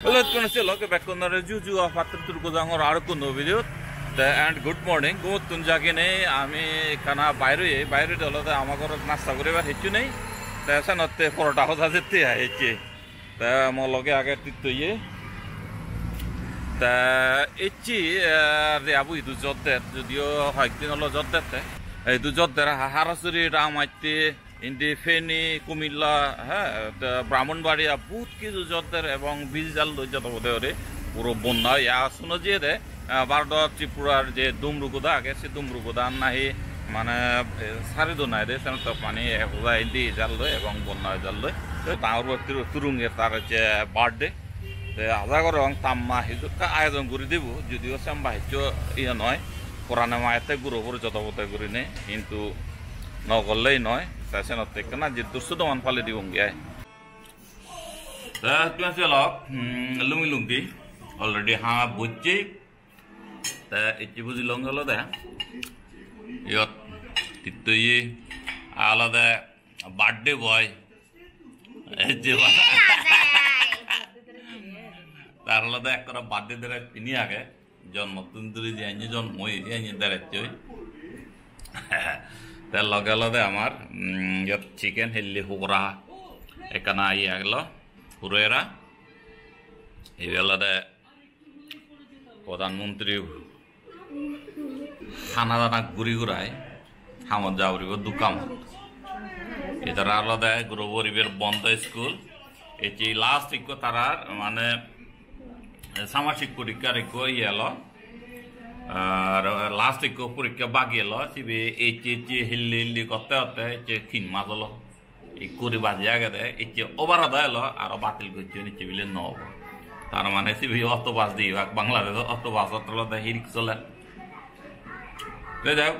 Hello, back on the Juju of Turkuzang or Arkuno video. And good morning. Go Tunjagine, Ami Kana Bairi, Bairi Dolo, the Amagor Nastagore, Hitune. There's not for Dahozazeti, the Mologa get it to ye. The Ichi, the Abu do Jot that, Dio Hakinolo Jot that, do Jot there, Harasuri Ramati. Indi Feni Kumilla the Brahmanbari boot কিছু জতের এবং বীজ জাল যত হতে পারে পুরো বন্যা ইয়া শুনো যে দে বারডা ত্রিপুরার যে দুমরুগুদা আগে সে দুমরুগুদা নাহি মানে সারিদো নাই দে সেন তো পানি হুদা ইন্দি জাল লয় এবং বন্যা জাল লয় তো তার তুরুঙ্গে তার যে বার্থডে তে আজা করে এবং তাম্মা হিজুকা আয়োজন করে দিব যদিও সাম্বা হিজো ইয়া নয় কোরআনে মায়াতে গুরু গুরু যত হতে করি নে কিন্তু নগলেই নয় Saya nak tekan aja tu sudah man pale di bungki. Dah tuan saya lok lungi already ha buci. Dah itu buci longa lo dah. Yot itu ye ala dah birthday boy. Jewa. Dah ala dah kalau birthday dah ini aja. John matun turi dia ni John moi dia ni dah cuy. তার লগে লগে আমার chicken হেললি হুকরা এখানে ইয়ে গেলো হুরেরা এইবেলাতে প্রধানমন্ত্রী খানা দানা ঘুরি ঘুরায় হামত যাওয়ারিব দুকামত এটার আলাদা গ্রোবরিবের বন্ধ স্কুল এটি লাস্ট ইকো তারার মানে সামাজিক পরীক্ষার ইকো ইয়েলো লাস্ট ইকো পরীক্ষা বাকি এলো সিবি এইচে হিল্লি করতে হতে যে 3 মাস হলো এই কুড়ি বাজে আগে দেয় এইচে ওভার আদা এলো আর বাতিল করছে নিচে বিলে নব তার মানে সিবি অত বাস দিই বাংলাদেশ অত বাস অত হিরিক চলে যাও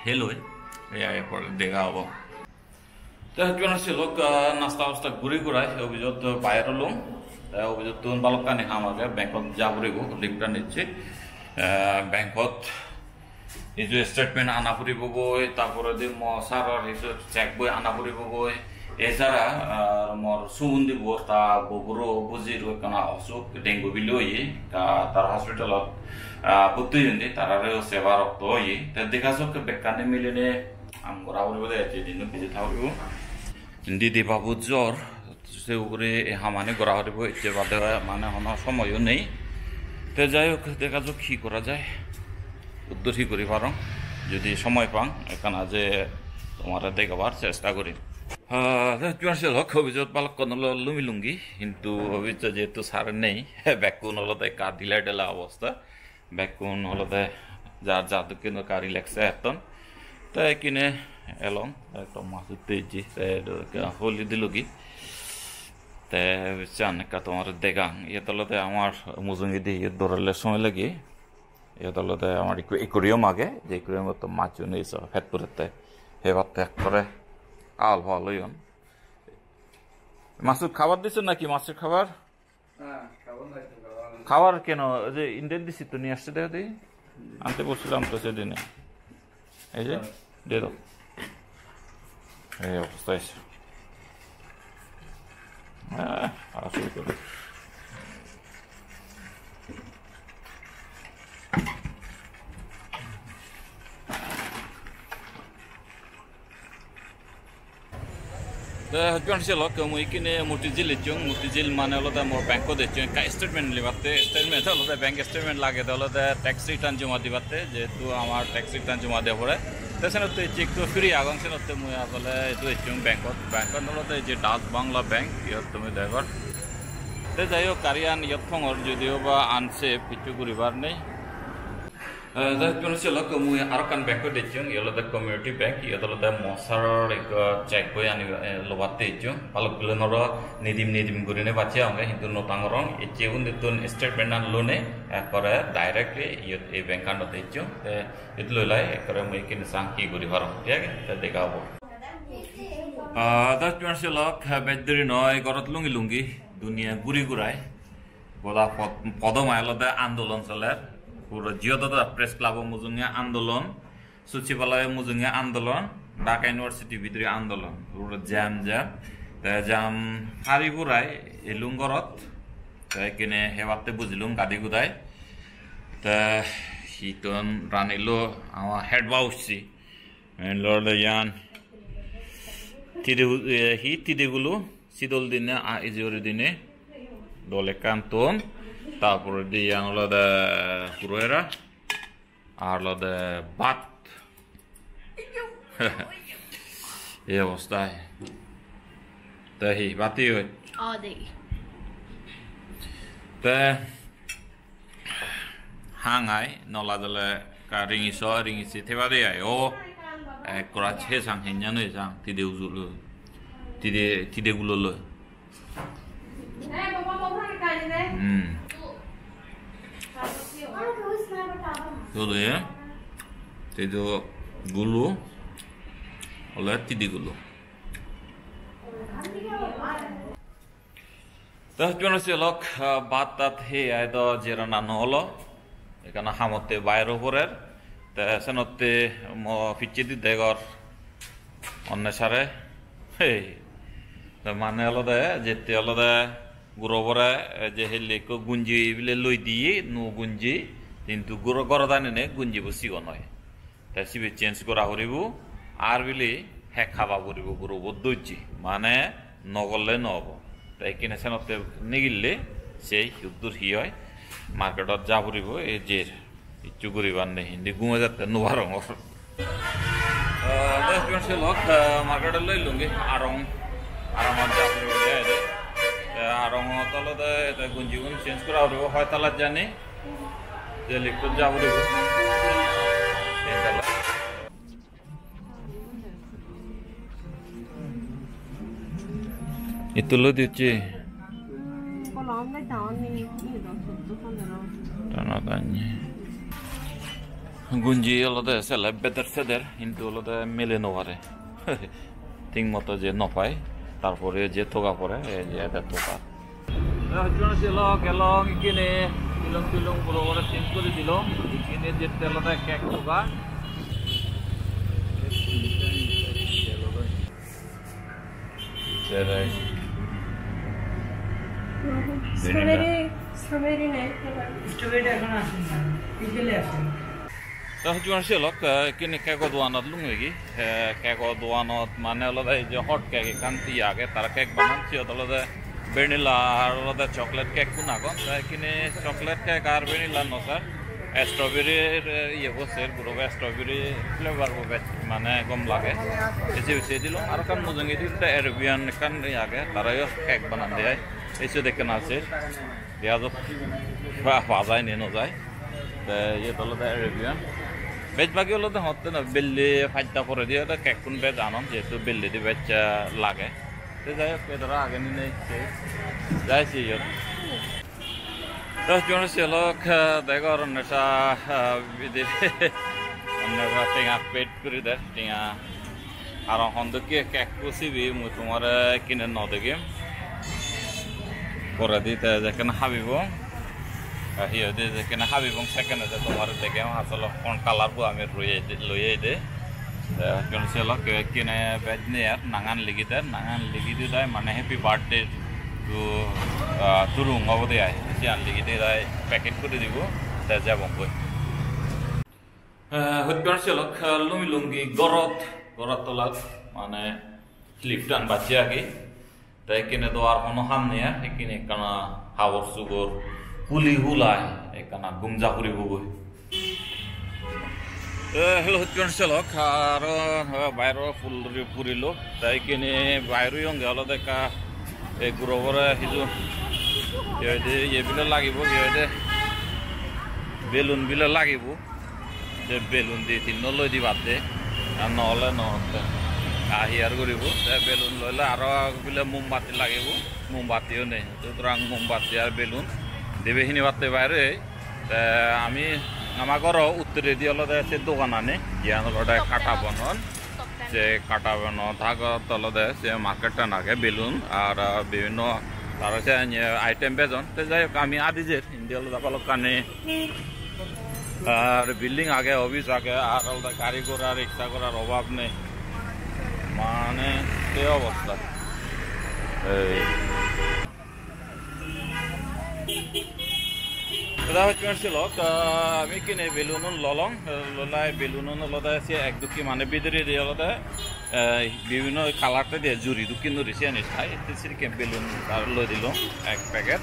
হেলো এরপর দেখা হবো তো কেন ছিল নাস্তা অবস্থা ঘুরে ঘুরায় অভিযোগ বাইর হলো অভিযোগ তো বালকানি আমাকে ব্যাংকক যাবরিব লিপটা নিচ্ছে ব্যাংকত কিছু স্টেটমেন্ট আনা ফুরিব গই তারপরে দি মশারর কিছু চেক বই আনা ফুরিব গই এছাড়া মোর সুবন্দি বস্তা বগুরো বুজির কানা অসুখ ডেঙ্গু বিলই তার হসপিটালত ভর্তি হইনি তারারে সেবা রক্ত হই তা দেখা যাক বেকানে মিলিনে আমরা ফুরিব যাচ্ছে দিন কিছু থাকব দিদি বাবু জ্বর সে উপরে হামানে গড়া হরিব ইচ্ছে বাদে মানে কোনো সময়ও নেই তো যাই হোক দেখা যাক কি করা যায় উদ্ধার কি করি পারো যদি সময় পাং এখানে যে তোমার দেখাবার চেষ্টা করি হোক অভিযোগ পালক লুমি লুঙ্গি কিন্তু অভিযোগ যেহেতু সার নেই ব্যাকুন হলো কার ঢিলা ঢেলা অবস্থা ব্যাকুন হলো যার যাদু কিন্তু কার রিল্যাক্সে এতন তাই কিনে এলং একটা মাছ উঠতেছি হলি দিল কি চান তোমার দেখাং ইয়েতলতে আমার মুজুঙ্গি দিয়ে দৌড়ালে সময় লাগে ইয়েতলতে আমার একুরিয়াম আগে যে একুরিয়াম তো মাছ নিয়েছ ফেটপুরেতে এবার ত্যাগ করে আল ভাল হইন মাছের খাবার দিছ নাকি মাছের খাবার খাবার কেন যে ইন্ডিয়ান দিছি তো নিয়ে আসছে দেখা দিই আনতে বলছিলাম তো সেদিনে এই যে দিয়ে দাও এই অবস্থা আছে আসলে করে হজবেন্ড ছিল মুই কিনে মতিঝিল ইচ্ছুং মতিঝিল মানে হলো মোর ব্যাংকত ইচ্ছুং স্টেটমেন্ট লিবাতে স্টেটমেন্ট হলো ব্যাংক স্টেটমেন্ট লাগে হলো ট্যাক্স রিটার্ন জমা দিবাতে যেহেতু আমার ট্যাক্স রিটার্ন জমা দেওয়া পড়ে সেনতে চেক তো ফ্রি আগন সেনতে মুই আসলে এইটো ইচ্ছুং ব্যাংকত হলো যে ডাচ বাংলা ব্যাংক ইয়ত তুমি দেখর তে যাই হোক কারিয়ান ইয়ত ফঙর যদিও বা আনসেফ কিছু করিবার নেই ছিল মুই আর কান ব্যাংক দিচ্ছুং ইয়লো কমিউনিটি ব্যাংক ইয়ত মশার চেক বই আনি লবাতে ইচ্ছুং পালকগুলো নর নিদিম করিনে বাঁচিয়ে আমাকে কিন্তু নতাঙরং ইচ্ছে উন্দিতুন স্টেটমেন্ট আনলোনে একবারে ডাইরেক্টলি ইয়ত এই ব্যাংক আনতে ইচ্ছুং এটি লইলাই একবারে মুই কিনে চাং কি করি পারো ঠিক আছে দেখা হবো ছিল বেদরি নয় গরত লুঙ্গি দুনিয়া ঘুরি ঘুরায় বলা পদমায় আলাদা আন্দোলন চলে পুরো জিওদা প্রেস ক্লাব মুজুঙ্গা আন্দোলন সচিবালয় মুজুঙ্গা আন্দোলন ঢাকা ইউনিভার্সিটি ভিতরে আন্দোলন পুরো জ্যাম ফারি ঘুরায় এই লুঙ্গরত তাই কিনে হেবাতে বুঝলুম গাদি গুদাই তা হিতন রানিলো আমার হেড বাউসি লড়লে ইয়ান তিদেগুলো শীতল দিনে ইজোরি দিনে দলে কান্তন তারপরে দিয়ে আলাদা পুরোয়েরা আর আলাদা ভাত এই অবস্থায় তাই বাতি হয় তা হাঙাই নলা দলে রিঙিছি থেবা দে আয় ও করা ছেসাং হেঞ্জানো এসাং তিদেগুলো লয় Tuh ya, itu gulu, oleh tidi gulu. Dah cuma selok batat he ada jerana nolo, karena hamote bayar operer, dah senote mau fitchet di degor, onne sare, hei, dah mana lo dah, jette lo dah. Gurobora je helle ko gunji bile loi diye no gunji কিন্তু গুরো গরদানে নে গুঞ্জি বসি গনয় তা সিবে change করা হরিবু আর বিলে হে খাবা করিবু গুরো বদ্দুজি মানে নগলে নব তাই কিনে সেনতে নিগিলে সেই উদ্দুর হি হয় মার্কেটত যা হরিব এ যে ইচ্ছু করিবার নেই হিন্দি গুমে যাতে নোয়ারং দশ জন লোক মার্কেটে লই লুঙ্গি আরং আরামত যা হরিব যায় আরং তলতে গুঞ্জিগুন চেঞ্জ করা হরিব হয় তালাত জানি যে লিকুইড যা হরিব itu lo diuji tanah tanya gunji lo deh seleb better seder itu lo deh mileno ware ting moto je nopai তারপরে যে তোকা পরে এই যে এটা তোকা জন ছিল গেলং কিনে তিলং পুরো করে চেঞ্জ করে দিল কিনে যে তেলটা কেক তোকা স্ট্রবেরি এখন আসেন না বিকেলে আসেন Jual silok kini keko duanat lung lagi keko duanat mana lo dah je hot cake kan tiya ke tar cake banan sih atau lo dah vanilla lo dah chocolate cake pun agon kini chocolate cake ar vanilla no sir strawberry ye bo ser bro strawberry flavor bo mana gom lage ese dilo ar kan mujungi di ta Arabian kan ya ke tar yo cake banan deh ese dekna ase dia jo bazai ne no jai ye to lo dah Arabian বেজ বাকি হলো তো হতে না বেল্লি ফাইটা করে দিয়ে তো কেকুন বেজ আনম যেহেতু বেল্লি দিয়ে বেজ লাগে তো যাই হোক এদারা আগে নিয়ে যাইছি দশ জন ছিল দেখো অন্যটা অন্য টেঙা পেট করে দেয় টেঙা আর হন্দকে কেক কষিবি মুই তোমার কিনে ন দেখে করে দিতে যেখানে Habib hiyo de kena habi bong second ada tomar dege asal kon color bu ame loye de jon selo ke kene bedner nangan ligi dai mane happy birthday to turung obode ai sian ligi dai packet kore dibo ta jabong koi hotjon selo lungi gorot tolak mane liftan bacia ki tai kene do ar hono hamne ya kene kana hawor sugor Puli hulai, karena gumja puri bubu. Hello, tuan selok, karon bayro puri lo, tapi kini bayro yang galau deka, gurobora hidu, ya de, bila lagi bu, ya de, belun bila lagi bu, de belun di tino lo di bate, nol, akhir guribu, de belun lo la, aro bila mumbati lagi bu, mumbati one, tu terang mumbati ar belun. দেবে হিনি বাতে বাইরে আমি আমাগর উত্তরে দিয়ে হলো সে দোকান আনে জ্ঞান হলো কাটা বনন সে কাটা বন থাক তলদে সে মার্কেটটা নাগে বেলুন আর বিভিন্ন তার সে আইটেম বেজন তো যাই হোক আমি আদি যে হিন্দি হলো দাপালো কানে আর বিল্ডিং আগে অফিস আগে আর হলো গাড়ি ঘোড়া রিক্সা করার অভাব নেই মানে সে অবস্থা Kita cuma silok, mungkin belunun lolong, lolai belunun lolai sih ekduki mana bidri dia lolai, বিভিন্ন কালারটা দিয়ে জুড়ি কিন্তু রিসিয়ানিস খাই এতে সিরকে বেলুন আর লো দিল এক প্যাকেট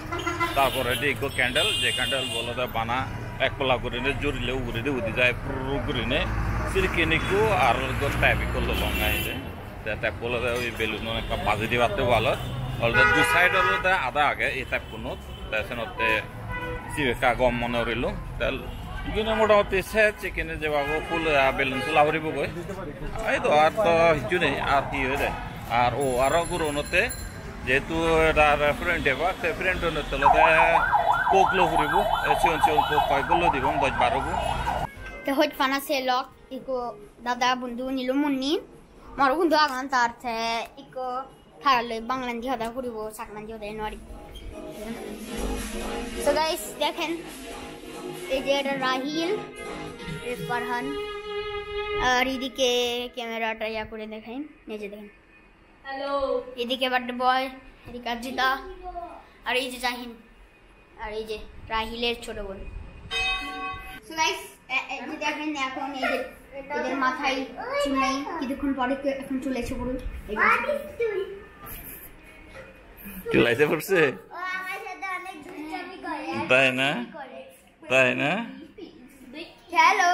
তারপরে দিয়ে ক্যান্ডেল যে ক্যান্ডেল বলো বানা এক পলা করে জুড়িলে উড়ে দিয়ে উদি যায় পুরো করে নে সিরকে নিকু আর টাইপি করলো লঙ্গাইছে টাইপ করলো ওই বেলুন অনেক বাজে দিয়ে বাড়তে ভালো অলরেডি দুই সাইড হলো আদা আগে এই টাইপ কোনো তারপরে সিবেকা গম মনে রইল তাহলে কিন্তু মোটামুটি সে চিকেনে যে বাবু ফুল বেলুন ফুল আবরিব গই এই তো আর তো কিছু নেই আর কি হয়ে যায় আর ও আরো গুরুনতে যেহেতু এটা ফ্রেন্ড এবার সে ফ্রেন্ড নতে কোকলো ফুরিব চিয়ন চিয়ন কোক কয়গুলো দিব 10-12 গো তো হইত ফানা সে লক ইকো দাদা বন্ধু নিলো মুন্নি মার বন্ধু আগান তারতে ইকো থারলে বাংলান্দি হদা ফুরিব সাকনান্দি হদা নরি সো গাইস দেখেন এই যে এটা রাহিল ফারহান আর এদিকে ক্যামেরাটা ইয়া করে দেখাই নিজে দেখেন হ্যালো এদিকে বার্থডে বয় এদিকে অর্জিতা আর এই যে জাহিন আর এই যে রাহিলের ছোট বোন সো গাইস এই দেখেন এখন এই যে এদের মাথায় চুল নেই কিছুক্ষণ পরে এখন চুল এসে পড়ুন চুল এসে পড়ছে তাই না তাই না hello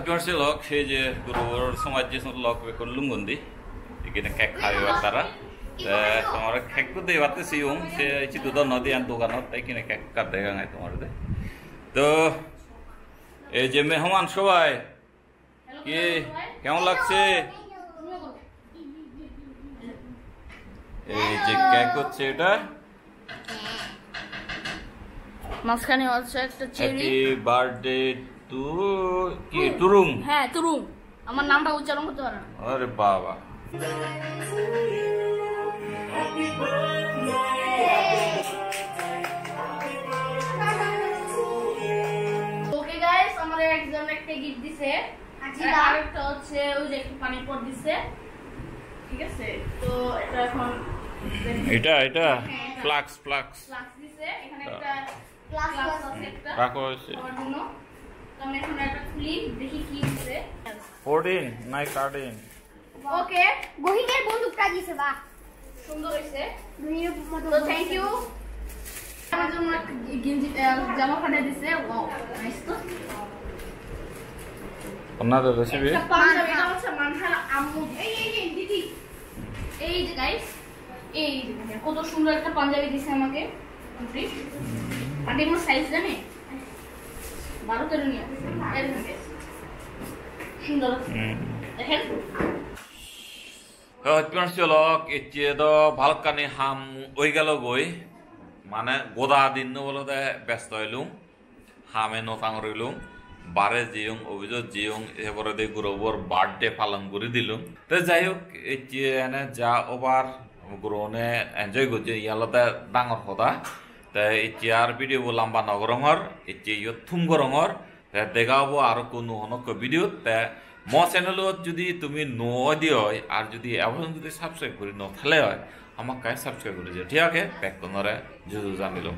Jual silok, saya je guru समाज जिसमें लोग बेकर लुंगुंदी, इकने केक खाए वातारा, तुम्हारे केक तो दे वाते सियों, से इसी दूधा नदी अंत दुकान होता है इकने केक कर देगा नहीं तुम्हारे दे, तो ये जे में हम अंशुवाई, ये क्या लगसे এই যে কেক হচ্ছে এটা মাঝখানে আছে একটা চেরি হ্যাপি বার্থডে টু কি তুরুং হ্যাঁ তুরুং আমার নামটা উচ্চারণ করতে পারে না আরে বাবা ওকে গাইস আমাদের একজন একটা গিফট দিছে আর একটা হচ্ছে ওই যে একটু পানি পড় দিছে ঠিক আছে তো এটা এখন এটা ফ্লাক্স দিছে এখানে একটা ফ্লাক্স আছে একটা রাখো আছে ওর জন্য তো আমি এখন এটা খুলি দেখি কি দিছে 14 নাই 13 ওকে গহিনের বন্দুকটা দিছে বাহ সুন্দর হইছে গহিনের মতো তো থ্যাংক ইউ আমার জন্য একটা গেঞ্জি জামা পাঠিয়ে দিছে ওয়াও নাইস তো আপনাদের রেসিপি পাঞ্জাবি এটা হচ্ছে মানহার আম্মু এই দিদি এই যে গাইস এই যে কত সুন্দর একটা পাঞ্জাবি দিছে আমাকে পাঞ্জাবির সাইজ জানে 12-13 নিয়ে এরকম সুন্দর দেখেন চলক এচে তো ভালকানি হাম ওই গেল গই মানে গোদা দিন বলো ব্যস্ত হইলুম হামে নতাং রইলুম বারে জিয়ং অভিযোগ জিয়ং এবারে দিয়ে গুরুবর বার্থডে পালন করে দিলুম তো যাই হোক এচে এনে যা ওভার গুরুনে এনজয় করছে ইয়ালতে ডাঙর কথা তা এচে আর ভিডিও লম্বা নগরঙর এচে ইয় থুম গরঙর দেখাবো আর কোনো হনক ভিডিও তা মো চ্যানেলত যদি তুমি নো দিও আর যদি এখন যদি সাবস্ক্রাইব করি ন তাহলে হয় আমাকে সাবস্ক্রাইব করে যে ঠিক আছে ব্যাক করে জুজু জানিলাম